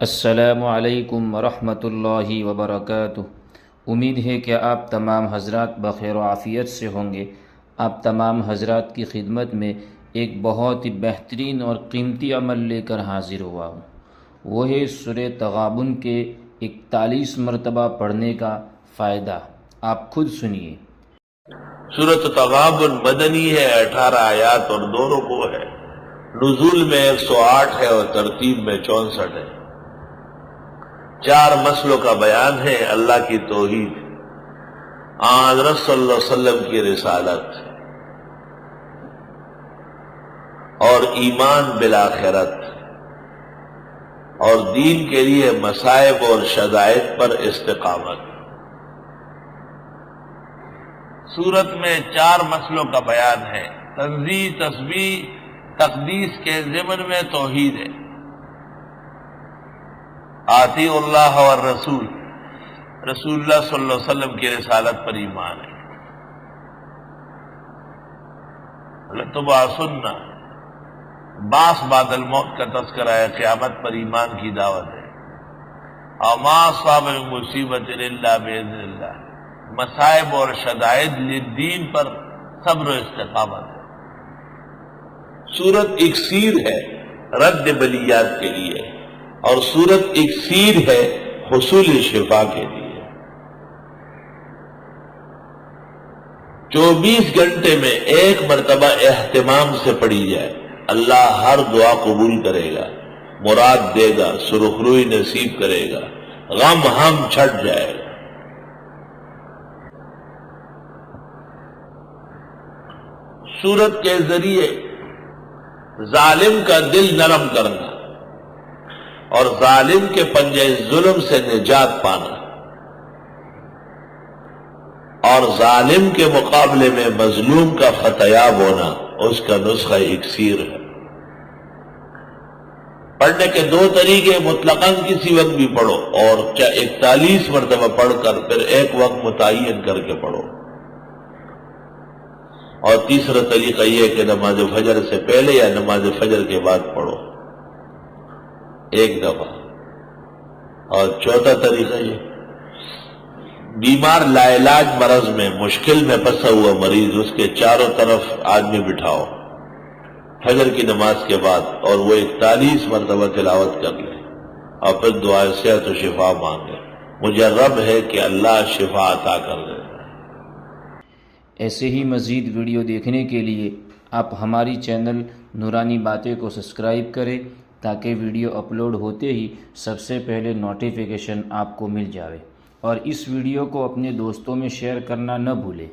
السلام علیکم ورحمۃ اللہ وبرکاتہ۔ امید ہے کہ آپ تمام حضرات بخیر و عافیت سے ہوں گے۔ آپ تمام حضرات کی خدمت میں ایک بہت ہی بہترین اور قیمتی عمل لے کر حاضر ہوا ہوں۔ وہ ہے سورہ تغابن کے 41 مرتبہ پڑھنے کا فائدہ۔ آپ خود سنیے۔ سورۃ تغابن مدنی ہے، 18 آیات اور 2 رکوع ہے۔ نزول میں 108 ہے اور ترتیب میں 64 ہے۔ 4 مسئلوں کا بیان ہے: اللہ کی توحید، حضرت صلی اللہ علیہ وسلم کی رسالت اور ایمان بالآخرت، اور دین کے لیے مصائب اور شدائد پر استقامت۔ سورت میں 4 مسئلوں کا بیان ہے۔ تنزیہ، تسبیح، تقدیس کے ضمن میں توحید ہے۔ اطیعوا اللہ والرسول، رسول اللہ صلی اللہ علیہ وسلم کی رسالت پر ایمان ہے۔ لتبعثن، بعث بعد الموت کا تذکرہ ہے، قیامت پر ایمان کی دعوت ہے۔ وما اصاب من مصیبت الا باذن اللہ، مصائب اور شدائد دین پر صبر و استقامت ہے۔ سورت اکسیر ہے رد بلیات کے لیے، اور سورت اکسیر ہے حصول شفا کے لیے۔ 24 گھنٹے میں 1 مرتبہ اہتمام سے پڑھی جائے، اللہ ہر دعا قبول کرے گا، مراد دے گا، سرخروئی نصیب کرے گا، غم ہم چھٹ جائے گا۔ سورت کے ذریعے ظالم کا دل نرم کرنا اور ظالم کے پنجے ظلم سے نجات پانا، اور ظالم کے مقابلے میں مظلوم کا فتیاب ہونا، اس کا نسخہ اکسیر ہے۔ پڑھنے کے 2 طریقے: مطلقاً کسی وقت بھی پڑھو، اور 41 مرتبہ پڑھ کر پھر ایک وقت متعین کر کے پڑھو، اور تیسرا طریقہ یہ کہ نماز فجر سے پہلے یا نماز فجر کے بعد پڑھو 1 دفعہ، اور چوتھا طریقہ یہ: بیمار لاعلاج مرض میں، مشکل میں پھنسا ہوا مریض، اس کے چاروں طرف آدمی بٹھاؤ فجر کی نماز کے بعد، اور وہ 41 مرتبہ تلاوت کر لے، اور پھر دعائے صحت و شفا مانگے۔ مجرب ہے کہ اللہ شفا عطا کر دے۔ ایسے ہی مزید ویڈیو دیکھنے کے لیے آپ ہماری چینل نورانی باتیں کو سبسکرائب کریں، تاکہ ویڈیو اپلوڈ ہوتے ہی سب سے پہلے نوٹیفیکیشن آپ کو مل جاوے، اور اس ویڈیو کو اپنے دوستوں میں شیئر کرنا نہ بھولیں۔